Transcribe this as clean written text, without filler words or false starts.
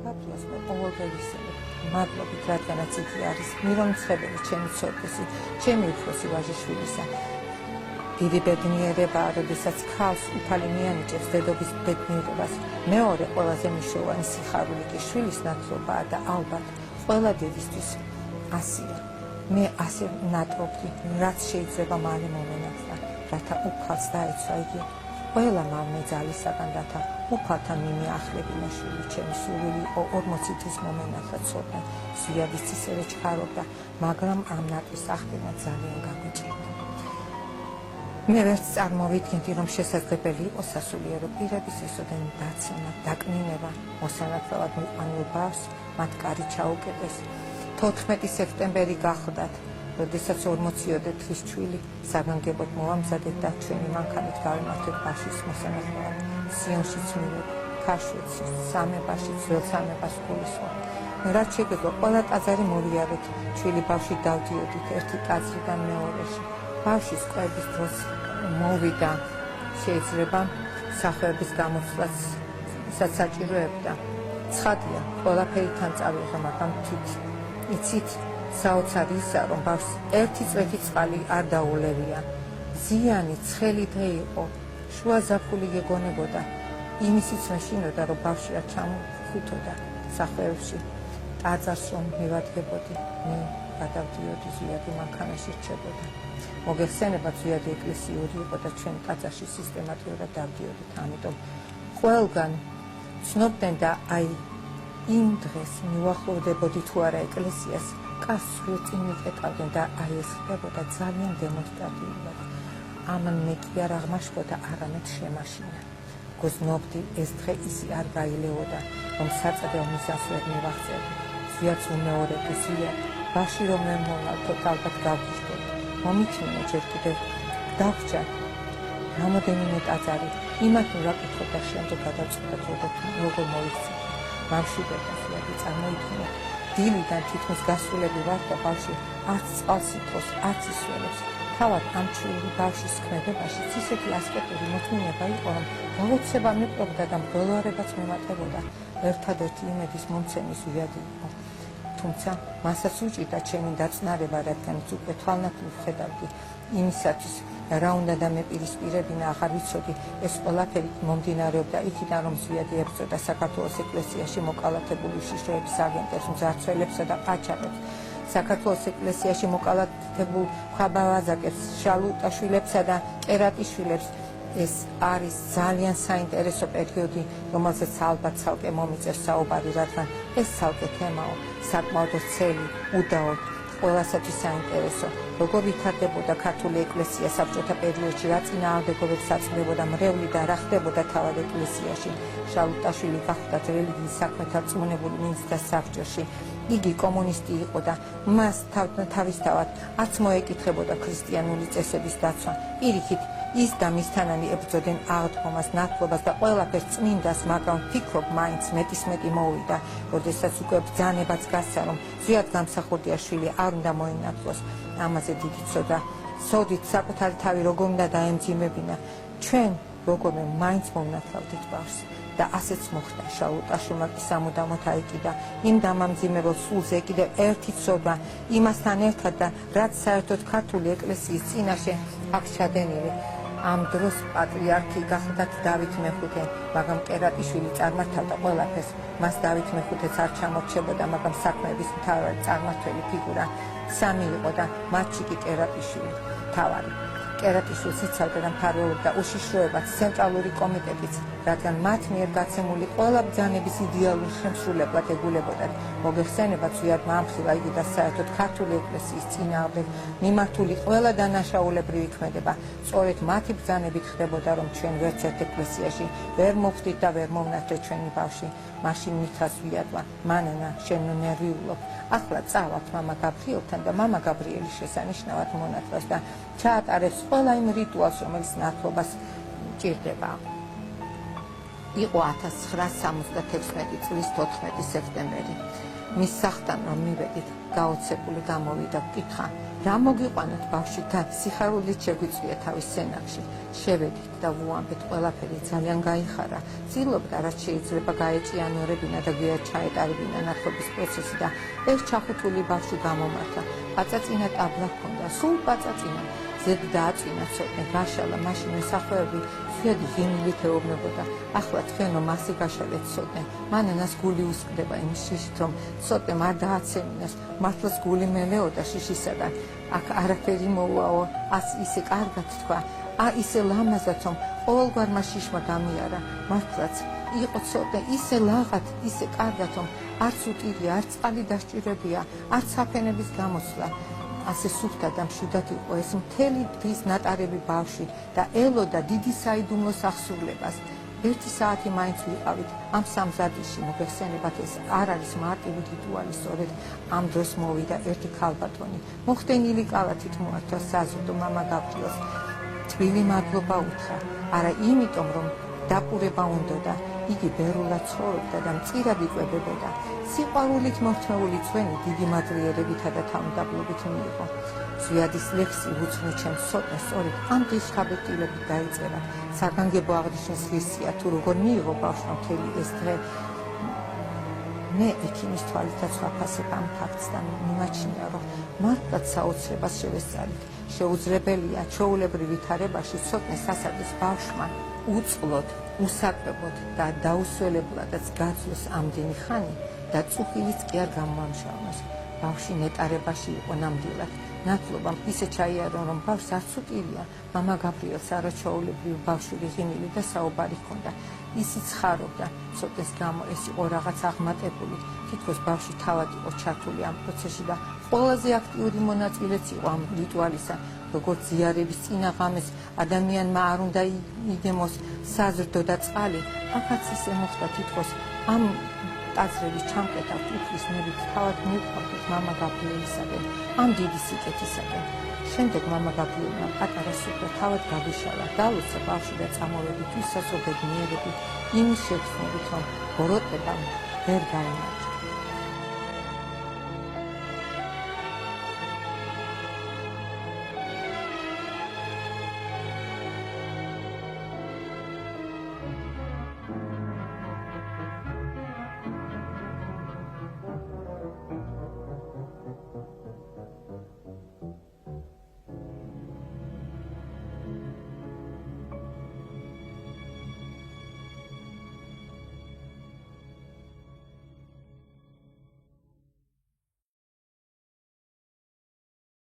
გაბრძოს მე ყოველდღე ვისწავლებ. მადლობით, რადგანაც იგი არის მირონმცემელი ჩემი ცოდნისი, ჩემი უფროსი ვაჟიშვილისა. დიდი ბედნიერებაა, როდესაც ქალს უფალი მიანიჭებს დედობის ბედნიერებას. მეორე ყველაზე მნიშვნელოვანი სიხარული კი შვილის ნათლობაა და ალბათ ყველა დედისთვის ასია. მე ასე ნატრობდი, რაც შეიძლება მალე მომენახა, რათა უფალს დაეცვა იგი ყველა მავნე ძალისაგან, რათა უფალთან მიმიახლებინა შვილი ჩემი სურვილი იყო 40 თვის მომენახა ცოდნა, ზვიადის ისევე ჩქარობდა, მაგრამ ამ ნატვის ახდენა ძალიან გამიჭირდა. მე ვერც წარმოვიდგენდი, რომ შესაძლებელი იყო სასულიერო პირების ესოდენ დაცემა, დაკნინება, მოსანათლავად მიყვანილ ბავშვს მათ კარი ჩაუკეტეს. 14 სექტემბერი გახლდათ, როდესაც 40-ოდე თვის ჩვილი საგანგებოდ მოვამზადეთ და ჩვენი მანქანით გავიმართეთ ბავშვის მოსანათლავად. სიონშიც მივედ, ქაშვეთში, სამებაში, ძველ სამებას გულისხმობ. რაც შეგვეძლო, ყველა ტაძარი მოვიარეთ, ჩვილი ბავშვი დავდიოდით ერთი ტაძრიდან მეორეში. ბავშვის კვების დროს მოვიდა, შეიძლება სახეების გამოცვლაც საჭიროებდა. ცხადია, ყველაფერი თან წავიღე, მაგრამ იცით, საოცარი ისაა, რომ ბავშვს ერთი წვეთი წყალი არ დაულევია. ზიანი, ცხელი დღე იყო, შუა ზაფხული გეგონებოდა. იმისიც მეშინოდა, რომ ბავშვი არ ჩამოხუთოდა სახეებში. ტაძარს რომ მივადგებოდი, მე გადავდიოდი ზვიადი მანქანაში რჩებოდა. მოგეხსენებათ, ზვიადი ეკლესიური იყო და ჩვენ ტაძარში სისტემატიურად დავდიოდით, ამიტომ ყველგან ცნობდნენ და აი იმ დღეს მივახლოვდებოდი თუ არა ეკლესიას, კაცს ვერწინ მიყეტავდნენ და აი ეს ხდებოდა ძალიან დემონსტრატიულად. ამან მე კი არ აღმაშფოთა, არამედ შემაშინა. გრძნობდი, ეს დღე ისი არ გაილეოდა, რომ საწადელ მისას ვერ მივახცევდი. ზვიადს უმეორებდი, ზვიად, ბავშვი რომ ვერ მოვალთოთ, ალბათ გავგიჟდები. მომიჩნია ჯერ კიდევ დავრჩა რამოდენიმე ტაძარი, იმათ რა კითხოთ და შემდეგ გადავწყვეტ, როგორ მოვიქცევ. ბავშვებთან ზვიადი წარმოიდგინე, დილიდან თითქმის გასულები ვარ და ბავშვი არც წყალს ითხოვს, არც ისველებს. თავად ამ ჩვილი ბავშვის ქმედებაში ისეთი ასკეტური მოთმინება იყო, რომ გაოცება მიპყრობდა და მღელვარებაც მიმატებოდა. ერთადერთი იმედის მომცემი ზვიადი იყო. თუმცა მასაც უჭირდა ჩემი დაწნარება, რადგანაც უკვე თვალნათლივ ხედავდი იმისათვის, რა უნდა და მე პირისპირებინა, აღარ ვიცოდი, ეს ყველაფერი მომდინარეობდა იქიდან, რომ ზვიადი ებრძოდა საქართველოს ეკლესიაში მოკალათებული უშიშროების აგენტებს, მძარცველებსა და ყაჩაღებს. საქართველოს ეკლესიაში მოკალათებულ ხაბავაზაკებს, შალუტაშვილებსა და კერატიშვილებს. ეს არის ძალიან საინტერესო პერიოდი, რომელზეც ალბათ ცალკე მომიწევს საუბარი, რადგან ეს ცალკე თემაო, საკმაოდ ვრცელი, უდაო, ყველასათვის საინტერესო. როგორ ვითარდებოდა ქართული ეკლესია საბჭოთა პერიოდში, რა წინააღმდეგობებს აწვდებოდა მრევლი და რა ხდებოდა თავად ეკლესიაში. შალუტაშვილი გახლდათ რელიგიის საქმეთა რწმუნებული მინისტრთა საბჭოში. იგი კომუნისტი იყო და მას თავისთავად არც მოეკითხებოდა ქრისტიანული წესების დაცვა. პირიქით, ის და მისთანანი ებრძოდნენ აღდგომას, ნათლობას და ყველაფერს წმინდას, მაგრამ ვფიქრობ, მაინც მეტისმეტი მოვიდა, როდესაც უკვე ბრძანებაც გასცა, რომ ზვიად გამსახურდიაშვილი არ უნდა მოინათლოს. ამაზე დიდი ცოდა. სოდით საკუთარი თავი როგორ უნდა დაემძიმებინა. ჩვენ როგორმე მაინც მომნათლავდით ბავშვს. და ასეც მოხდა. შალუტაშვილმა კი სამუდამოდ აიკიდა იმ დამამძიმებელ სულზე კიდევ ერთი ცოდვა იმასთან ერთად და რაც საერთოდ ქართული ეკლესიის წინაშე აქვს ჩადენილი. ამ დროს პატრიარქი გახლდათ დავით მეხუთე, მაგრამ კერატიშვილი წარმართავდა ყველაფერს. მას დავით მეხუთეც არ ჩამორჩებოდა, მაგრამ საქმეების მთავარი წარმართველი ფიგურა სამი იყო და მათში კი კერატიშვილი მთავარი. კერატიშვილს იცავდა და მფარველობდა უშიშროებაც, ცენტრალური კომიტეტიც, რადგან მათ მიერ გაცემული ყველა ბრძანების იდეალურ შემსრულებლად ეგულებოდათ. მოგეხსენებათ, ზვიადმა ამხილა იგი და საერთოდ ქართული ეკლესიის წინააღმდეგ მიმართული ყველა დანაშაულებრივი ქმედება. სწორედ მათი ბრძანებით ხდებოდა, რომ ჩვენ ვერც ერთ ეკლესიაში ვერ მოვხდით და ვერ მომნათლეთ ჩვენი ბავშვი. მაშინ მითხრა ზვიადმა, მანანა, შენ ნერვიულობ. ახლა წავალთ მამა გაბრიელთან და მამა გაბრიელი შესანიშნავად მონათლავს და ჩაატარებს ყველა იმ რიტუალს, რომელიც ნათლობას ჭირდება. იყო 1976 წლის 14 სექტემბერი. მის სახლთან რომ მივედით, გაოცებული გამოვიდა, ვკითხა, რა მოგიყვანოთ ბავშვი და სიხარულით შეგვიწვია თავის სენაკში. შევედით და ვუამბეთ, ყველაფერი ძალიან გაიხარა. ცდილობდა, რაც შეიძლება გაეჭიანურებინა და ჩაეტარებინა ნათლობის პროცესი და ეს ჩახუთული ბავშვი გამომართა. პაწაწინა ტაბლა ჰქონდა, სულ პაწაწინა. ზედ დააწინა ცოტნე, გაშალა, მაშინ მოსახლეები ზედ ღიმილით ეუბნებოდა. ახლა თქვენო მასე გაშალეთ ცოტნე, მანანას გული უსკდება იმის შიშით, რომ ცოტნე არ დააცემინოს, მართლაც გული მელეოდა შიშისაგან. აქ არაფერი მოუაო, ისე კარგად თქვა, ისე ლამაზად, რომ ყოველგვარმა შიშმა გამიარა, მართლაც იყო ცოტნე ისე ლაღად, ისე კარგად, რომ არც უტირია, არც წყალი დასჭირებია, არც საფენების გამოსვლა. ასე სუფთა და მშვიდად იყო ეს მთელი დღის ნატარები ბავშვი და ელოდა დიდი საიდუმლოს აღსრულებას. 1 საათი მაინც ვიყავით ამ სამზადისში, მოგეხსენებათ, ეს არ არის მარტივი რიტუალი, სწორედ ამ დროს მოვიდა ერთი ქალბატონი. მოხდენილი კალათით მოართვა საზრდო მამა გაბრიელს. თბილი მადლობა უთხრა, არა იმიტომ, რომ დაპურება უნდოდა, იგი ბერულად ცხოვრობდა და მწირად იკვებებოდა. სიყვარულით მორთმეული ძვენი დიდი მადლიერებითა და თავმდაბლობით მიიღო. ზვიადის ლექსი უცნო ჩემს ცოტნეს სწორედ ამ დღის შთაბეჭდილებით დაიწერა. საგანგებო აღნიშვნის ღირსია, თუ როგორ მიიღო ბავშვმა მთელი ეს დღე. მე ექიმის თვალითაც ვაფასებ ამ ფაქტს და მიმაჩნია, რომ მართლაც საოცრებას შევესწარით. შეუძლებელია ჩვეულებრივ ვითარებაში ცოტნეს ასადეს ბავშვმა უწყლოდ, უსაკრებოდ და დაუსველებლადაც გაძლოს ამდენი ხანი და წუხილიც კი არ გამოამჟღავნოს. ბავშვი ნეტარებაში იყო ნამდვილად. ნათლობამ ისე ჩაიარო, რომ ბავშვს არც უტირია. მამა გაბრიელს არაჩვეულებრივ ბავშვური ღიმილი და საუბარი ჰქონდა. ისიც ხარობდა, ცოტნეს გამო ეს იყო რაღაც აღმატებული. თითქოს ბავშვი თავად იყო ჩართული ამ პროცესში და ყველაზე აქტიური მონაწილეც იყო ამ რიტუალისა. როგორც ზიარების წინა ღამეს ადამიანმა არ უნდა იგემოს საზრდო და წყალი, აქაც ისე მოხდა თითქოს ამ ტაძრების ჩამკეტა უფლის ნებით თავად მივყავდით მამა გაბრიელისაგან, ამ დიდი სიკეთისაგან. შემდეგ მამა გაბრიელმა პატარა სუფრა თავად გაგვიშალა, დაუცა ბავშვი და წამოვედით ვისაც ობედნიერებით იმის შეთქმულით, რომ ბოროტებამ ვერ გაიმარჯვა.